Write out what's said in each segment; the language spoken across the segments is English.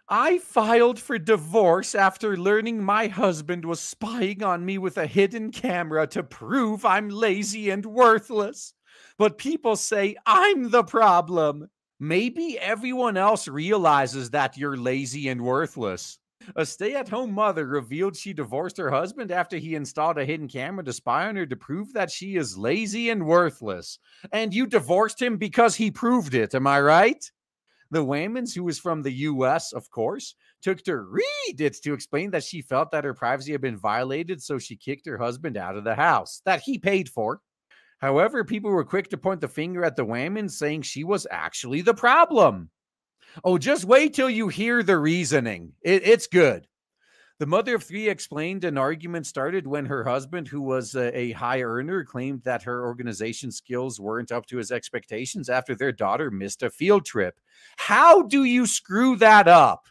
I filed for divorce after learning my husband was spying on me with a hidden camera to prove I'm lazy and worthless. But people say I'm the problem. Maybe everyone else realizes that you're lazy and worthless. A stay at home mother revealed she divorced her husband after he installed a hidden camera to spy on her to prove that she is lazy and worthless. And you divorced him because he proved it, am I right? The Waymans, who was from the US, of course, took to Reddit to explain that she felt that her privacy had been violated, so she kicked her husband out of the house that he paid for. However, people were quick to point the finger at the Waymans, saying she was actually the problem. Oh, just wait till you hear the reasoning. It's good. The mother of three explained an argument started when her husband, who was a high earner, claimed that her organization skills weren't up to his expectations after their daughter missed a field trip. How do you screw that up?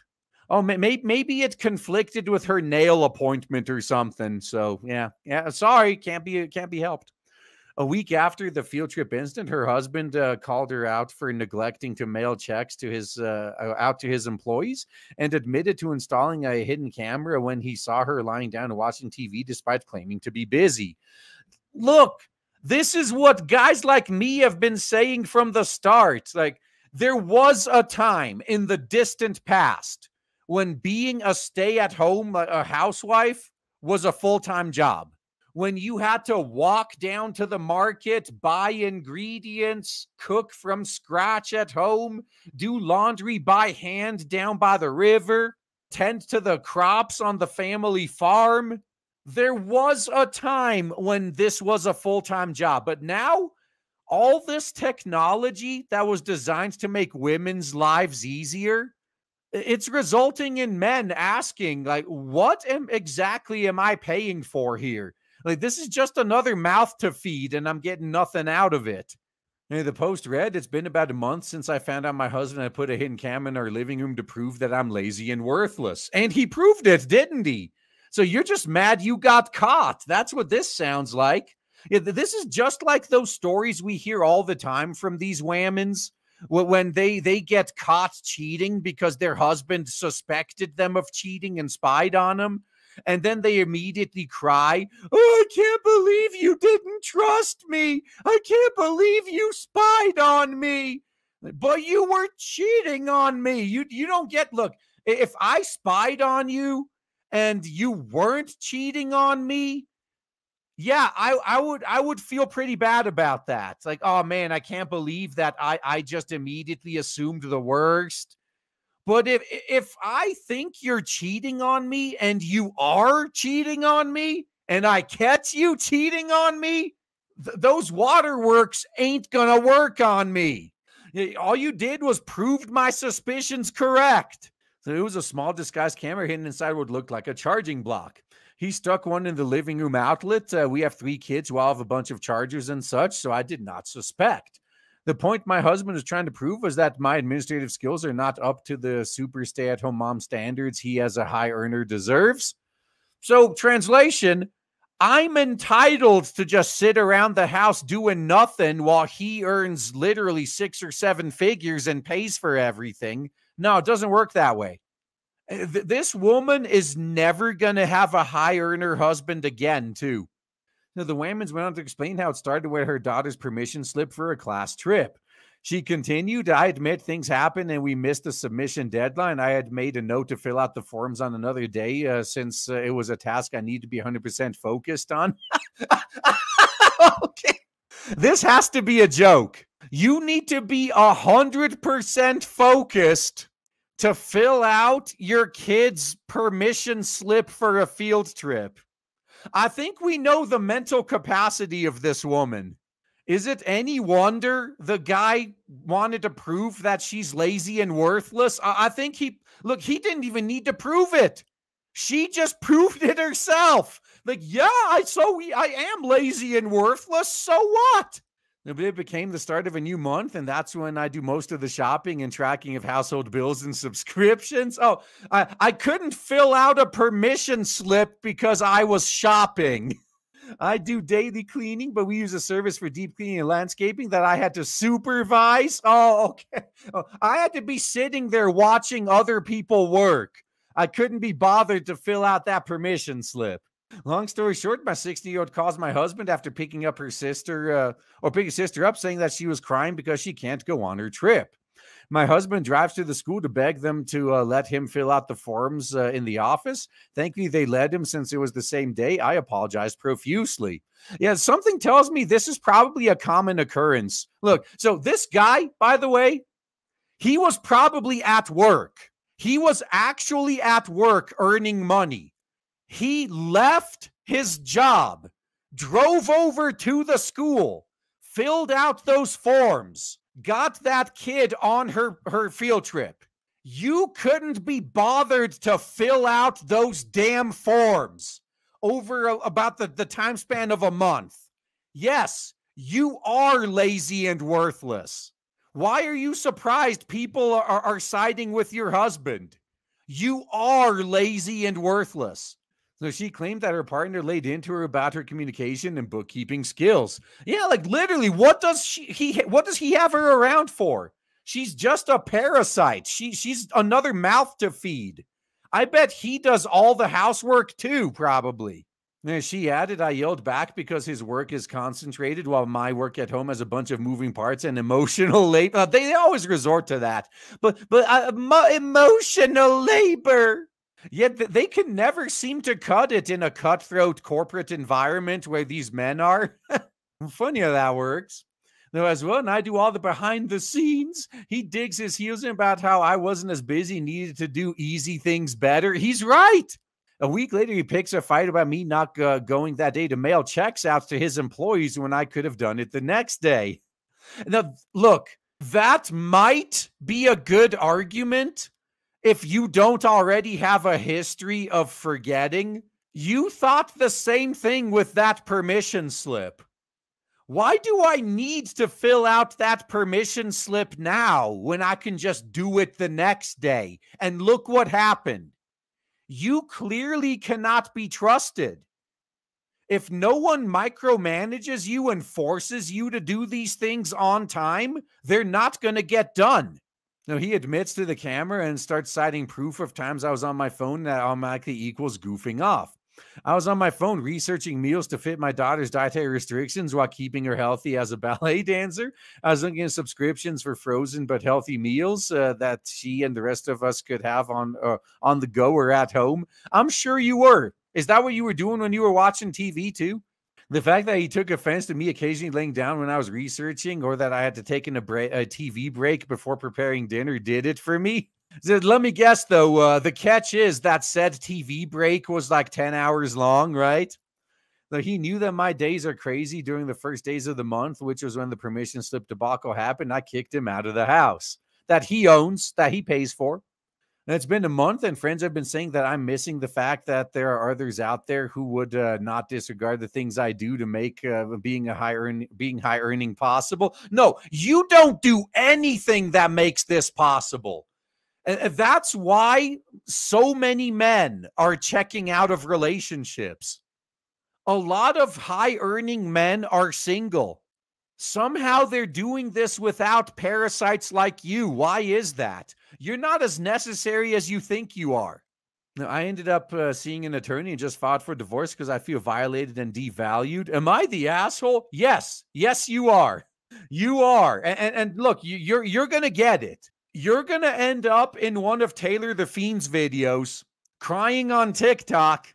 Oh, maybe it conflicted with her nail appointment or something. So yeah. Sorry, can't be helped. A week after the field trip incident, her husband called her out for neglecting to mail checks to his out to his employees and admitted to installing a hidden camera when he saw her lying down and watching TV despite claiming to be busy. Look, this is what guys like me have been saying from the start. Like, there was a time in the distant past when being a stay-at-home a housewife was a full-time job, when you had to walk down to the market, buy ingredients, cook from scratch at home, do laundry by hand down by the river, tend to the crops on the family farm. There was a time when this was a full-time job, but now all this technology that was designed to make women's lives easier, it's resulting in men asking, like, what exactly am I paying for here? Like, this is just another mouth to feed, and I'm getting nothing out of it. The post read, it's been about a month since I found out my husband had put a hidden camera in our living room to prove that I'm lazy and worthless. And he proved it, didn't he? So you're just mad you got caught. That's what this sounds like. Yeah, this is just like those stories we hear all the time from these Whammons when they get caught cheating because their husband suspected them of cheating and spied on them. And then they immediately cry, oh, I can't believe you didn't trust me. I can't believe you spied on me. But you were cheating on me. You don't get, look, if I spied on you and you weren't cheating on me, yeah, I would feel pretty bad about that. It's like, oh man, I can't believe that I just immediately assumed the worst. But if I think you're cheating on me and you are cheating on me and I catch you cheating on me, those waterworks ain't gonna work on me. All you did was proved my suspicions correct. So it was a small disguised camera hidden inside what looked like a charging block. He stuck one in the living room outlet. We have 3 kids who all have a bunch of chargers and such, so I did not suspect. The point my husband was trying to prove was that my administrative skills are not up to the super stay-at-home mom standards he as a high earner deserves. So, translation, I'm entitled to just sit around the house doing nothing while he earns literally 6 or 7 figures and pays for everything. No, it doesn't work that way. This woman is never going to have a high earner husband again, too. Now, the Whammons went on to explain how it started with her daughter's permission slip for a class trip. She continued, I admit things happened and we missed the submission deadline. I had made a note to fill out the forms on another day since it was a task I need to be 100% focused on. Okay. This has to be a joke. You need to be 100% focused to fill out your kid's permission slip for a field trip. I think we know the mental capacity of this woman. Is it any wonder the guy wanted to prove that she's lazy and worthless? I think he didn't even need to prove it. She just proved it herself. Like, yeah, I am lazy and worthless. So what? It became the start of a new month, and that's when I do most of the shopping and tracking of household bills and subscriptions. Oh, I couldn't fill out a permission slip because I was shopping. I do daily cleaning, but we use a service for deep cleaning and landscaping that I had to supervise. Oh, okay. Oh, I had to be sitting there watching other people work. I couldn't be bothered to fill out that permission slip. Long story short, my 60-year-old calls my husband after picking up her sister or picking sister up, saying that she was crying because she can't go on her trip. My husband drives to the school to beg them to let him fill out the forms in the office. Thankfully, they let him since it was the same day. I apologized profusely. Yeah, something tells me this is probably a common occurrence. Look, so this guy, by the way, he was probably at work. He was actually at work earning money. He left his job, drove over to the school, filled out those forms, got that kid on her field trip. You couldn't be bothered to fill out those damn forms over about the time span of a month. Yes, you are lazy and worthless. Why are you surprised people are siding with your husband? You are lazy and worthless. So she claimed that her partner laid into her about her communication and bookkeeping skills. Yeah, like literally, what does he have her around for? She's just a parasite. She's another mouth to feed. I bet he does all the housework too, probably. And she added, I yelled back because his work is concentrated while my work at home has a bunch of moving parts and emotional labor. They always resort to that. But emotional labor. Yet they can never seem to cut it in a cutthroat corporate environment where these men are. Funny how that works. Though as well, and I do all the behind the scenes. He digs his heels in about how I wasn't as busy, needed to do easy things better. He's right. A week later, he picks a fight about me not going that day to mail checks out to his employees when I could have done it the next day. Now, look, that might be a good argument if you don't already have a history of forgetting. You thought the same thing with that permission slip. Why do I need to fill out that permission slip now when I can just do it the next day? And look what happened. You clearly cannot be trusted. If no one micromanages you and forces you to do these things on time, they're not going to get done. Now, he admits to the camera and starts citing proof of times I was on my phone that automatically equals goofing off. I was on my phone researching meals to fit my daughter's dietary restrictions while keeping her healthy as a ballet dancer. I was looking at subscriptions for frozen but healthy meals that she and the rest of us could have on the go or at home. I'm sure you were. Is that what you were doing when you were watching TV too? The fact that he took offense to me occasionally laying down when I was researching, or that I had to take a TV break before preparing dinner, did it for me. So let me guess, though, the catch is that said TV break was like 10 hours long, right? So he knew that my days are crazy during the first days of the month, which was when the permission slip debacle happened. I kicked him out of the house that he owns, that he pays for. And it's been a month, and friends have been saying that I'm missing the fact that there are others out there who would not disregard the things I do to make being high earning possible. No, you don't do anything that makes this possible. And that's why so many men are checking out of relationships. A lot of high-earning men are single. Somehow they're doing this without parasites like you. Why is that? You're not as necessary as you think you are. Now, I ended up seeing an attorney and just filed for divorce because I feel violated and devalued. Am I the asshole? Yes. Yes, you are. You are. And look, you're going to get it. You're going to end up in one of Taylor the Fiend's videos crying on TikTok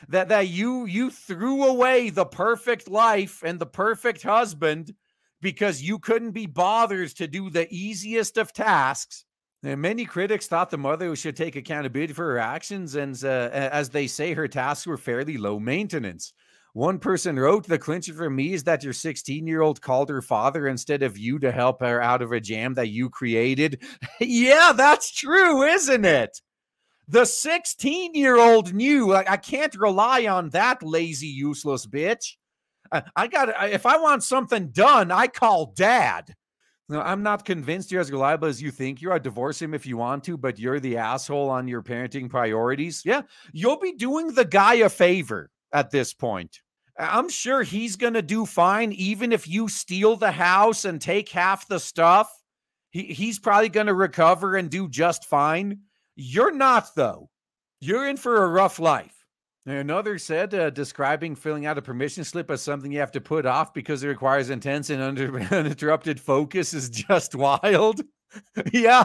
that you threw away the perfect life and the perfect husband because you couldn't be bothered to do the easiest of tasks. And many critics thought the mother should take accountability for her actions, and as they say, her tasks were fairly low maintenance. One person wrote, the clincher for me is that your 16-year-old called her father instead of you to help her out of a jam that you created. Yeah, that's true, isn't it? The 16-year-old knew. I can't rely on that lazy, useless bitch. If I want something done, I call dad. No, I'm not convinced you're as reliable as you think you are. Divorce him if you want to, but you're the asshole on your parenting priorities. Yeah, you'll be doing the guy a favor at this point. I'm sure he's going to do fine, even if you steal the house and take half the stuff. He's probably going to recover and do just fine. You're not, though. You're in for a rough life. Another said, describing filling out a permission slip as something you have to put off because it requires intense and uninterrupted focus is just wild. Yeah.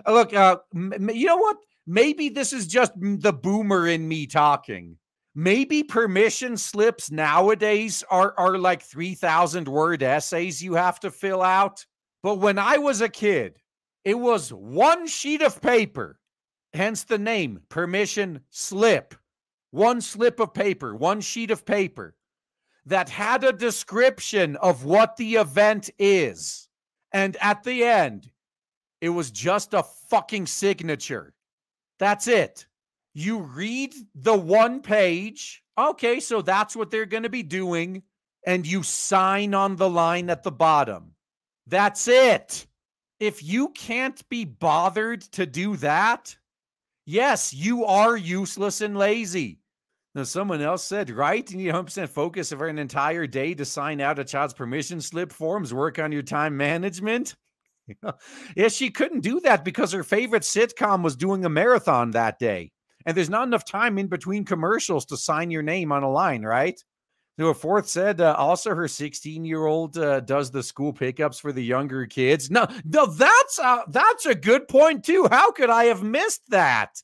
Look, you know what? Maybe this is just the boomer in me talking. Maybe permission slips nowadays are like 3,000 word essays you have to fill out. But when I was a kid, it was one sheet of paper, hence the name, permission slip. One slip of paper, one sheet of paper that had a description of what the event is. And at the end, it was just a fucking signature. That's it. You read the one page. Okay, so that's what they're going to be doing. And you sign on the line at the bottom. That's it. If you can't be bothered to do that, yes, you are useless and lazy. Now, someone else said, right? You need 100% focus over an entire day to sign out a child's permission slip forms, work on your time management. Yeah, she couldn't do that because her favorite sitcom was doing a marathon that day. And there's not enough time in between commercials to sign your name on a line, right? So a fourth said, also her 16-year-old does the school pickups for the younger kids. No, that's a good point too. How could I have missed that?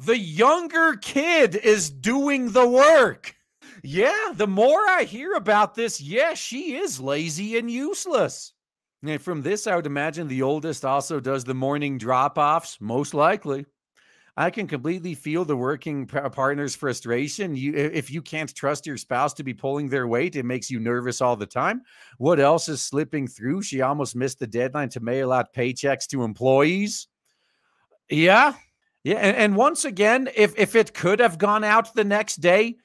The younger kid is doing the work. Yeah, the more I hear about this, yeah, she is lazy and useless. And from this, I would imagine the oldest also does the morning drop-offs, most likely. I can completely feel the working partner's frustration. If you can't trust your spouse to be pulling their weight, it makes you nervous all the time. What else is slipping through? She almost missed the deadline to mail out paychecks to employees. Yeah. Yeah. And once again, if it could have gone out the next day,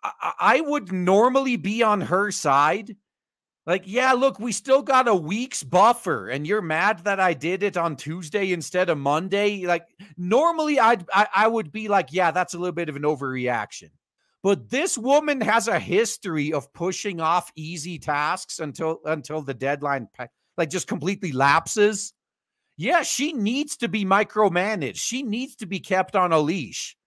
I would normally be on her side. Like, yeah, look, we still got a week's buffer and you're mad that I did it on Tuesday instead of Monday. Like, normally I would be like, yeah, that's a little bit of an overreaction. But this woman has a history of pushing off easy tasks until the deadline like just completely lapses. Yeah, she needs to be micromanaged. She needs to be kept on a leash.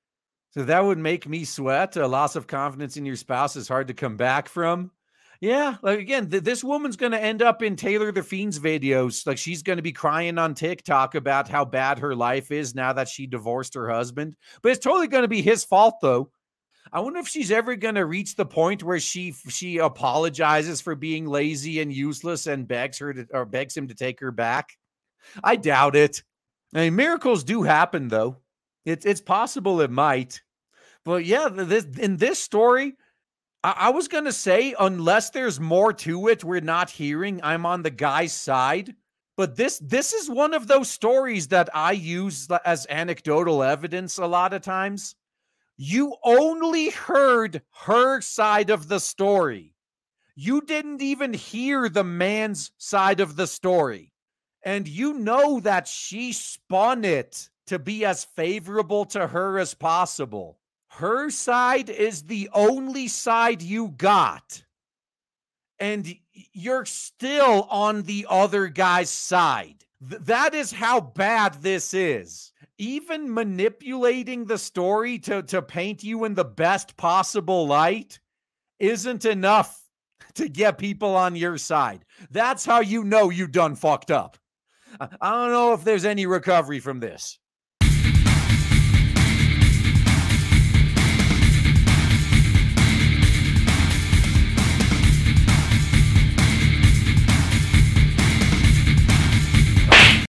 So that would make me sweat. A loss of confidence in your spouse is hard to come back from. Yeah, like again, this woman's going to end up in Taylor the Fiend's videos. Like she's going to be crying on TikTok about how bad her life is now that she divorced her husband. But it's totally going to be his fault, though. I wonder if she's ever going to reach the point where she apologizes for being lazy and useless and begs him to take her back. I doubt it. I mean, miracles do happen, though. It's possible it might. But yeah, in this story, I was going to say, unless there's more to it we're not hearing, I'm on the guy's side. But this is one of those stories that I use as anecdotal evidence a lot of times. You only heard her side of the story. You didn't even hear the man's side of the story. And you know that she spun it to be as favorable to her as possible. Her side is the only side you got. And you're still on the other guy's side. That is how bad this is. Even manipulating the story to paint you in the best possible light isn't enough to get people on your side. That's how you know you done fucked up. I don't know if there's any recovery from this.